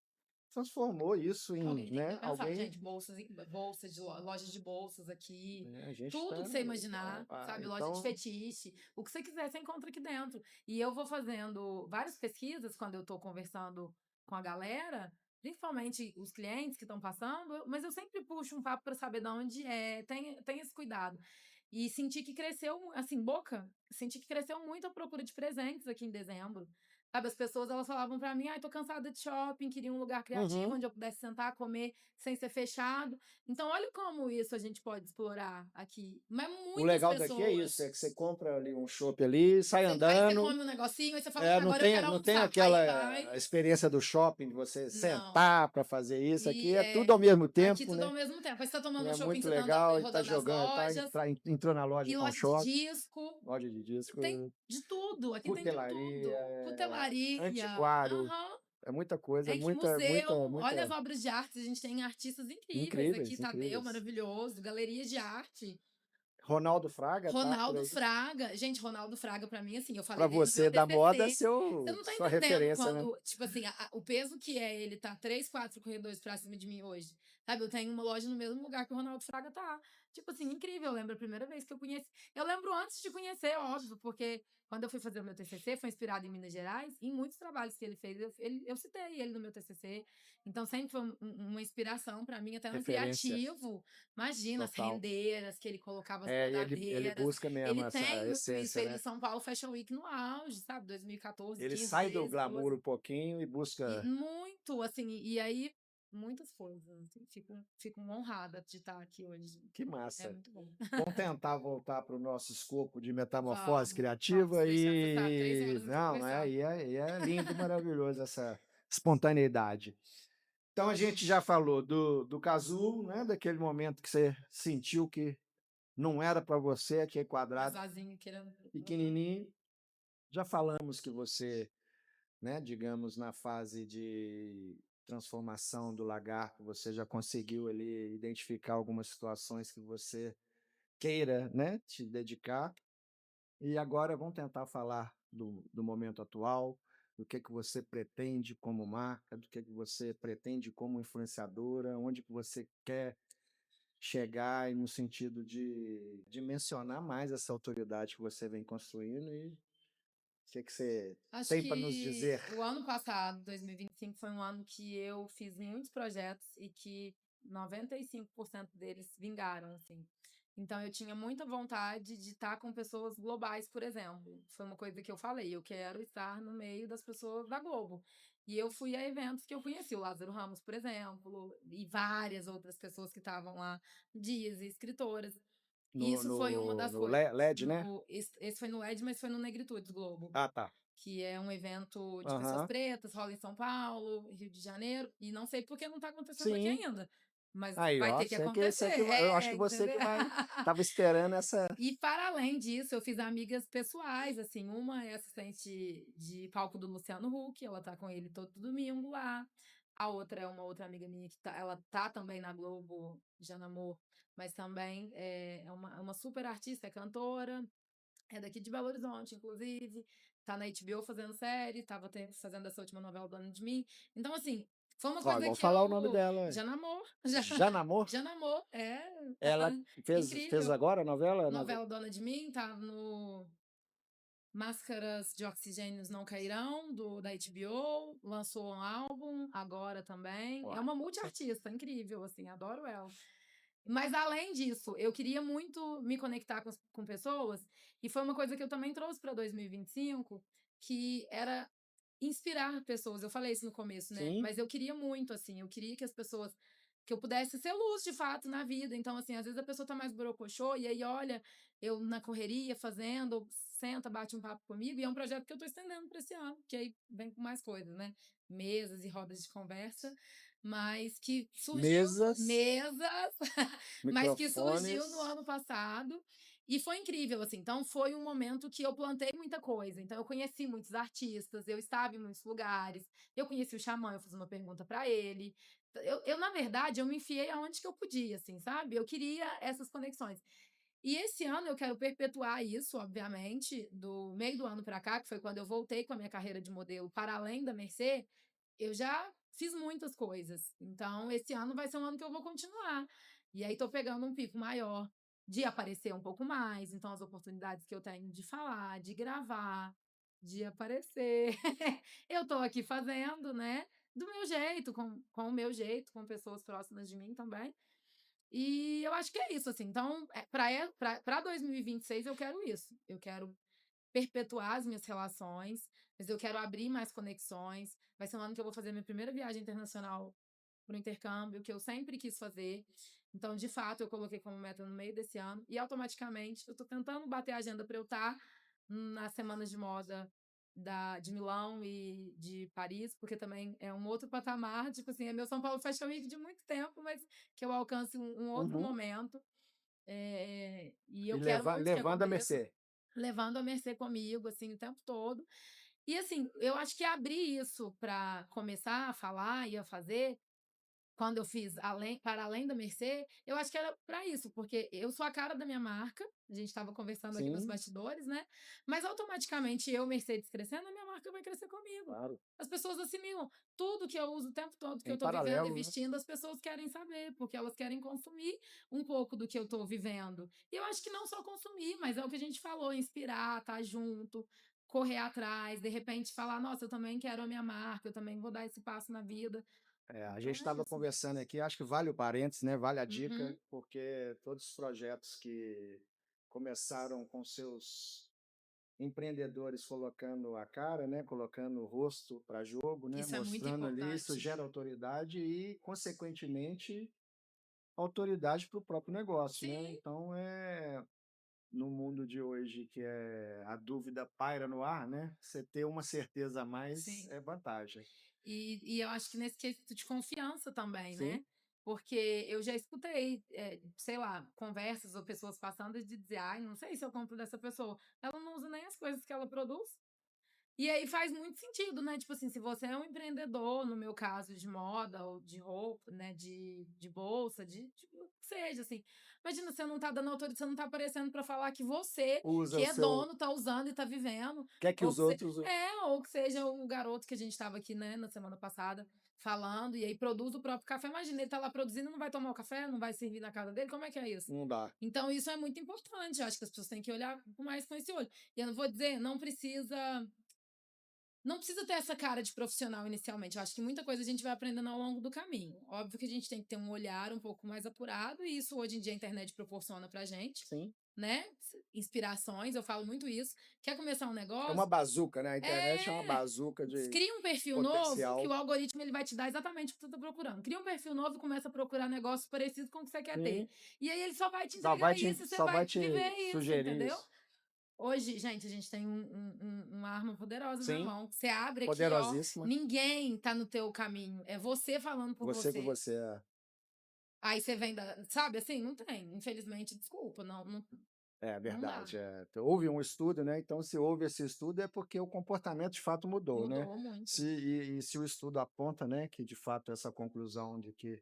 transformou isso em, Alguém tem que né? ter pensado, Alguém. gente, bolsas de lojas de bolsas aqui, Né, a gente tudo está. que você imaginar, sabe, loja de Então, fetiche, o que você quiser, você encontra aqui dentro. E eu vou fazendo várias pesquisas quando eu estou conversando com a galera, principalmente os clientes que estão passando, mas eu sempre puxo um papo para saber de onde é, tem esse cuidado. E senti que cresceu, assim, senti que cresceu muito a procura de presentes aqui em dezembro. Sabe, as pessoas elas falavam pra mim: "Ai, tô cansada de shopping, queria um lugar criativo uhum. onde eu pudesse sentar, comer sem ser fechado". Então olha como isso a gente pode explorar aqui. Mas O muitas legal daqui é isso, pessoas. é que você compra ali um chopp ali, sai Aí você andando. come um negocinho, aí você fala: Não "Agora eu tem, quero não tem almoçar". Aí vai. aquela experiência do shopping de você Não. sentar para fazer isso. Aqui E é tudo ao mesmo aqui tempo, tudo ao né? mesmo tempo. Aí você tá E tomando um é shopping, muito você tá legal e tá rodando as jogando, lojas, entrou na loja e com loja de chopp, disco, loja de tem disco, de tudo, aqui tem de cutelaria, tudo. Cutelaria, antiquário, aham. é muita coisa, Tem muita, museu, muita, olha as muita obras de arte, a gente tem artistas incríveis aqui, incríveis, Tadeu, incríveis. maravilhoso, galerias de arte. Ronaldo Fraga tá por Ronaldo aí. Fraga, gente, Ronaldo Fraga pra mim, assim, eu Para falei dele no meu você da moda, é TCC. Você não tá sua entendendo referência, né? quando, tipo assim, o peso que é ele tá 3, 4 corredores pra cima de mim hoje. Sabe, eu tenho uma loja no mesmo lugar que o Ronaldo Fraga tá. Tipo assim, incrível, eu lembro a primeira vez que eu conheci. Eu lembro antes de conhecer, óbvio, porque quando eu fui fazer o meu TCC, foi inspirado em Minas Gerais, e em muitos trabalhos que ele fez, eu citei ele no meu TCC. Então sempre foi uma inspiração pra mim, até no Referência criativo. Imagina as total. rendeiras que ele colocava as É, ele bordadeiras. busca mesmo Ele essa tem muito isso, essência, ele né? São Paulo Fashion Week no auge, sabe, 2014, Ele 15, sai do 13, 12. glamour um pouquinho e E busca. muito, assim, e aí muitas coisas, assim, fico honrada de estar aqui hoje. Que É massa. muito bom. Vamos tentar voltar para o nosso escopo de metamorfose Vamos criativa fechar. Você sabe, 3 e horas aqui não, conversando. e é lindo, maravilhoso essa espontaneidade. Então a gente já falou do casulo, né? Daquele momento que você sentiu que não era para você, aquele Mas quadrado sozinho, querendo voltar. pequenininho. Já falamos que você, né, digamos, na fase de transformação do lagarto, você já conseguiu ali identificar algumas situações que você queira, né, te dedicar. E agora vamos tentar falar do momento atual, do que você pretende como marca, do que você pretende como influenciadora, onde que você quer chegar e no sentido de dimensionar mais essa autoridade que você vem construindo e o que você Acho tem para nos dizer. que o ano passado, 2025, foi um ano que eu fiz muitos projetos e que 95% deles vingaram, assim. Então eu tinha muita vontade de estar com pessoas globais, por exemplo. Foi uma coisa que eu falei, eu quero estar no meio das pessoas da Globo. E eu fui a eventos que eu conheci, o Lázaro Ramos, por exemplo, e várias outras pessoas que estavam lá, dias, escritoras. No, Isso foi uma no, das no coisas. LED, né? Esse foi no LED, mas foi no Negritudes Globo, Ah, tá. que é um evento de pessoas Aham. pretas, rola em São Paulo, Rio de Janeiro, e não sei por que não está acontecendo aqui Sim. ainda, mas Aí, vai ó, ter que acontecer, eu acho que você entendeu? que vai. Tava esperando essa. E para além disso, eu fiz amigas pessoais, assim, uma é assistente de palco do Luciano Huck, ela tá com ele todo domingo lá. A outra é uma outra amiga minha que ela tá também na Globo, Jana Amor, mas também é uma super artista, é cantora, é daqui de Belo Horizonte, inclusive, tá na HBO fazendo série, tava fazendo essa última novela Dona de Mim. Então, assim, foi uma Ó, coisa vamos que falar o nome eu. dela. Jana Amor, Já namor? Jana Amor, Ela fez incrível. agora a novela? Novela Dona de Mim, tá no Máscaras de Oxigênios Não Cairão, da HBO, lançou um álbum agora também. Ó, É uma multiartista, incrível, assim, adoro ela. Mas além disso, eu queria muito me conectar com pessoas, e foi uma coisa que eu também trouxe para 2025, que era inspirar pessoas. Eu falei isso no começo, né? sim, Mas eu queria muito, assim, eu queria que as pessoas, que eu pudesse ser luz de fato na vida. Então, assim, às vezes a pessoa tá mais borocochô e aí olha, eu na correria fazendo, ou senta, bate um papo comigo, e é um projeto que eu tô estendendo para esse ano, que aí vem com mais coisas, né? Mesas e rodas de conversa, mas que surgiu mesas, mesas, mas que surgiu no microfones. ano passado. E foi incrível, assim. Então, foi um momento que eu plantei muita coisa. Então, eu conheci muitos artistas, eu estava em muitos lugares. Eu conheci o Xamã, eu fiz uma pergunta para ele. Na verdade, eu me enfiei aonde que eu podia, assim, sabe? Eu queria essas conexões. E esse ano eu quero perpetuar isso, obviamente, do meio do ano para cá, que foi quando eu voltei com a minha carreira de modelo para além da Mercê, eu já fiz muitas coisas. Então, esse ano vai ser um ano que eu vou continuar. E aí, tô pegando um pico maior de aparecer um pouco mais. Então, as oportunidades que eu tenho de falar, de gravar, de aparecer. Eu tô aqui fazendo, né? Do meu jeito, com o meu jeito, com pessoas próximas de mim também. E eu acho que é isso, assim. Então, para 2026, eu quero isso. Eu quero perpetuar as minhas relações, mas eu quero abrir mais conexões. Vai ser um ano que eu vou fazer minha primeira viagem internacional para o intercâmbio, que eu sempre quis fazer. Então, de fato, eu coloquei como meta no meio desse ano e automaticamente eu estou tentando bater a agenda para eu estar nas semanas de moda de Milão e de Paris, porque também é um outro patamar, tipo assim, é meu São Paulo Fashion Week de muito tempo, mas que eu alcance um outro Uhum. momento. E E eu quero muito que levando a aconteça, Mercê. levando a Mercê comigo, assim, o tempo todo. E, assim, eu acho que abrir isso para começar a falar e a fazer, quando eu fiz para além da Mercê, eu acho que era para isso, porque eu sou a cara da minha marca, a gente estava conversando aqui nos Sim, bastidores, né? Mas automaticamente eu, Mercedes, crescendo, a minha marca vai crescer comigo. claro. As pessoas assimilam. Tudo que eu uso o tempo todo que eu Em estou vivendo e paralelo, né? vestindo, as pessoas querem saber, porque elas querem consumir um pouco do que eu estou vivendo. E eu acho que não só consumir, mas é o que a gente falou, inspirar, estar junto, correr atrás, de repente falar, nossa, eu também quero a minha marca, eu também vou dar esse passo na vida. É, a gente Então é estava isso. conversando aqui, acho que vale o parênteses, né? Vale a dica, Uhum. porque todos os projetos que começaram com seus empreendedores colocando a cara, né? Colocando o rosto para jogo, né? Isso é muito Mostrando ali, isso importante. gera autoridade e, consequentemente, autoridade para o próprio negócio, né? Sim, Então, no mundo de hoje que a dúvida paira no ar, né? Você ter uma certeza a mais sim. é vantagem. E eu acho que nesse quesito de confiança também, Sim, né? Porque eu já escutei, sei lá, conversas ou pessoas passando de dizer, ai, não sei se eu compro dessa pessoa. Ela não usa nem as coisas que ela produz. E aí faz muito sentido, né? Tipo assim, se você é um empreendedor, no meu caso, de moda ou de roupa, né? De bolsa, de o que seja, assim. Imagina, você não tá dando autorização, você não tá aparecendo para falar que você, usa que o é seu. dono, tá usando e tá vivendo. Quer que Ou os que, outros. ou que seja o garoto que a gente tava aqui, né, na semana passada, falando, e aí produz o próprio café. Imagina, ele tá lá produzindo, não vai tomar o café, não vai servir na casa dele, como é que é isso? Não dá. Então, isso é muito importante. Eu acho que as pessoas têm que olhar mais com esse olho. E eu não vou dizer, não precisa Não precisa ter essa cara de profissional inicialmente. Eu acho que muita coisa a gente vai aprendendo ao longo do caminho. Óbvio que a gente tem que ter um olhar um pouco mais apurado, e isso hoje em dia a internet proporciona pra gente, Sim. né? Inspirações, eu falo muito isso. Quer começar um É uma negócio? bazuca, né? A internet é uma É. bazuca de Cria um perfil novo que potencial. o algoritmo ele vai te dar exatamente o que tu tá procurando. Cria um perfil novo e começa a procurar negócios parecidos com o que você quer ter. Sim. E aí ele só vai te entregar isso e você Só vai vai te viver isso, sugerir entendeu? isso. Hoje, gente, a gente tem uma arma poderosa na Sim, mão. Que você abre aqui, ó, poderosíssima. ninguém tá no teu caminho. É você falando por Você com você. você. É. Aí você vem sabe assim? Não tem. Infelizmente, desculpa, É não dá. verdade. Houve um estudo, né? Então, se houve esse estudo, é porque o comportamento de fato mudou, né? Mudou muito. Se o estudo aponta, né, que de fato essa conclusão de que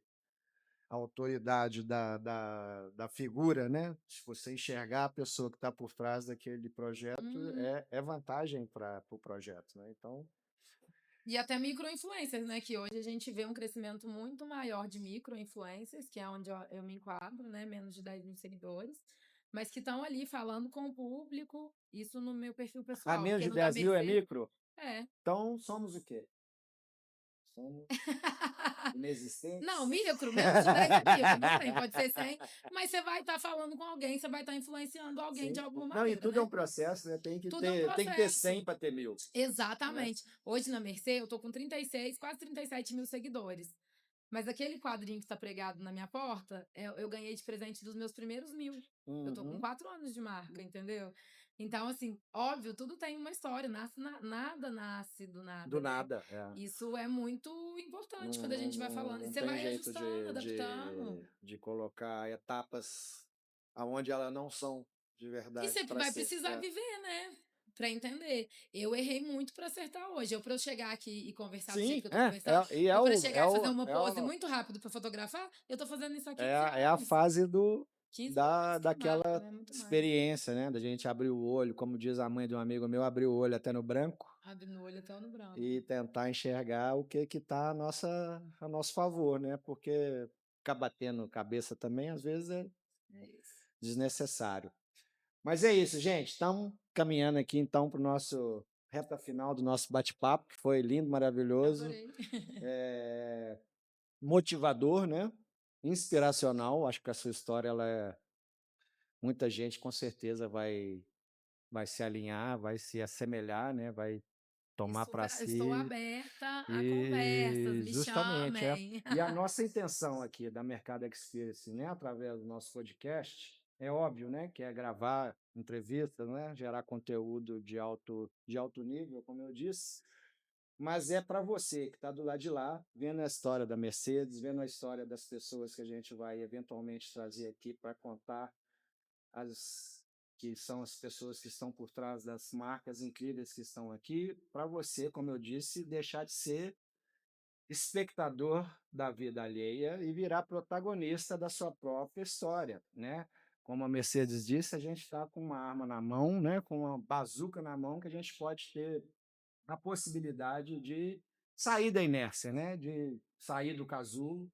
a autoridade da figura, né? Se você enxergar a pessoa que está por trás daquele projeto, Uhum. é vantagem para o projeto, né? Então, E até micro-influencers, né? Que hoje a gente vê um crescimento muito maior de micro-influencers, que é onde eu me enquadro, né? Menos de 10 mil seguidores, mas que estão ali falando com o público, isso no meu perfil a pessoal, menos porque de no da 10 mil é Mercê, micro, é. então somos o quê? Somos Não, inexistentes? micro, menos de 10 é micro, não tem, pode ser 100, mas você vai estar falando com alguém, você vai estar influenciando alguém de Sim. alguma Não, e maneira, tudo é né? um processo, né? Tudo é um Tem que ter processo. 100 para ter 1000, né? Exatamente. Hoje na Mercê eu tô com 36, quase 37 mil seguidores. Mas aquele quadrinho que está pregado na minha porta, eu ganhei de presente dos meus primeiros 1000. Eu tô com Uhum. 4 anos de marca, entendeu? Então, assim, óbvio, tudo tem uma história, nada nasce do Do nada, né? nada, é. Isso é muito importante quando a gente vai falando. E Não você tem vai jeito ajustando, adaptando. de colocar etapas aonde elas não são de E verdade você para vai ser. precisar viver, né? Pra entender. Eu errei muito pra acertar hoje. Eu, pra eu chegar aqui e conversar do jeito Sim, que eu tô conversando, e eu, pra chegar e fazer uma pose muito rápido pra fotografar, eu tô fazendo isso há 15 é a anos. fase 15 anos que marca, daquela né? Muito mais. experiência, né? Da gente abrir o olho, como diz a mãe de um amigo meu, abrir o olho até no branco Abre no olho até no branco. e tentar enxergar o que está a nosso favor, né? Porque ficar batendo cabeça também, às vezes, é É isso. desnecessário. Mas é isso, gente. Estamos caminhando aqui, então, para o nosso reta final do nosso bate-papo, que foi lindo, maravilhoso, Adorei. motivador, né? Inspiracional. Acho que a sua história, muita gente com certeza vai se alinhar, vai se assemelhar, né? Vai E tomar para super, estou si. aberta a conversas, E me justamente, é. chamem. E a nossa intenção aqui da Mercado Experience, né, através do nosso podcast, é óbvio, né, que é gravar entrevistas, né, gerar conteúdo de alto nível, como eu disse, mas é para você que está do lado de lá, vendo a história da Mercedes, vendo a história das pessoas que a gente vai eventualmente trazer aqui para contar as que são as pessoas que estão por trás das marcas incríveis que estão aqui, para você, como eu disse, deixar de ser espectador da vida alheia e virar protagonista da sua própria história, né? Como a Mercedes disse, a gente está com uma arma na mão, né? Com uma bazuca na mão, que a gente pode ter a possibilidade de sair da inércia, né? De sair do casulo.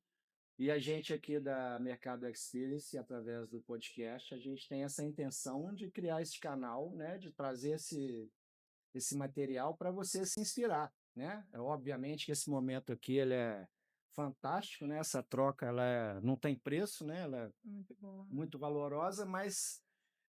E a gente aqui da Mercado Experience, através do podcast, a gente tem essa intenção de criar esse canal, né? De trazer esse material para você se inspirar, né? Obviamente que esse momento aqui ele é fantástico, né? Essa troca não tem preço, né? Ela é Muito boa. muito valorosa, mas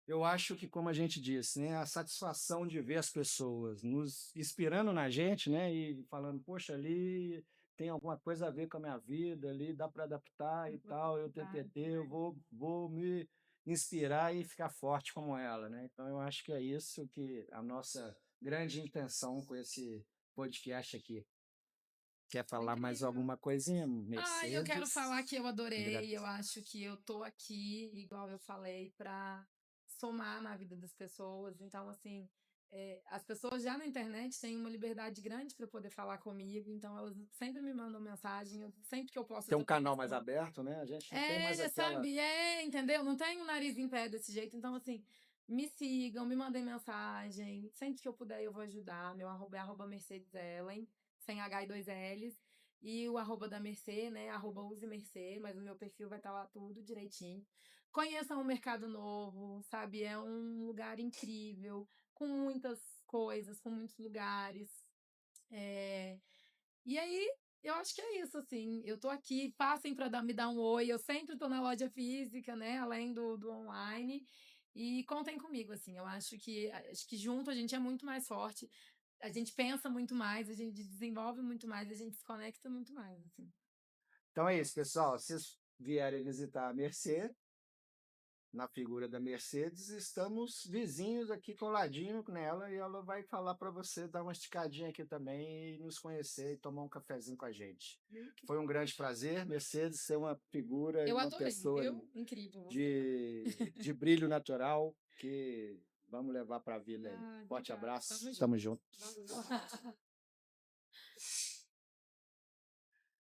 eu acho que, como a gente disse, né, a satisfação de ver as pessoas nos inspirando na gente, né, e falando, poxa, ali tem alguma coisa a ver com a minha vida, ali dá para adaptar e tal, eu TTT, eu vou me inspirar e ficar forte como ela, né? Então eu acho que é isso que a nossa grande intenção com esse podcast aqui. Quer Foi falar mais incrível. alguma coisinha, Ah, eu quero falar Mercedes? que eu adorei. Eu Agradeço. acho que eu tô aqui, igual eu falei, para somar na vida das pessoas. Então, assim, as pessoas já na internet têm uma liberdade grande para poder falar comigo. Então, elas sempre me mandam mensagem. Sempre que eu posso, eu Tem tô um canal mais conversando. aberto, né? A gente não tem mais aquela. Sabe? Entendeu? Não tem o nariz em pé desse jeito. Então, assim, me sigam, me mandem mensagem. Sempre que eu puder, eu vou ajudar. Meu arroba é arroba Mercedes Ellen, sem H e dois L's. E o arroba da Mercê, né? Arroba use Mercê, mas o meu perfil vai estar lá tudo direitinho. Conheçam o Mercado Novo, sabe? É um lugar incrível, com muitas coisas, com muitos lugares. E aí, eu acho que é isso, assim, eu tô aqui, passem para me dar um oi, eu sempre tô na loja física, né, além do online, e contem comigo, assim, eu acho que junto a gente é muito mais forte, a gente pensa muito mais, a gente desenvolve muito mais, a gente se conecta muito mais, assim. Então é isso, pessoal. Se vocês vierem visitar a Mercê, na figura da Mercedes, estamos vizinhos aqui coladinho nela e ela vai falar para você dar uma esticadinha aqui também e nos conhecer e tomar um cafezinho com a gente. Foi um grande prazer, Mercedes, ser uma figura e Eu uma adorei, pessoa viu? Incrível você. de brilho natural que vamos levar para a vida aí. Ai, Forte obrigada. abraço, Tamo estamos junto. juntos. Valeu.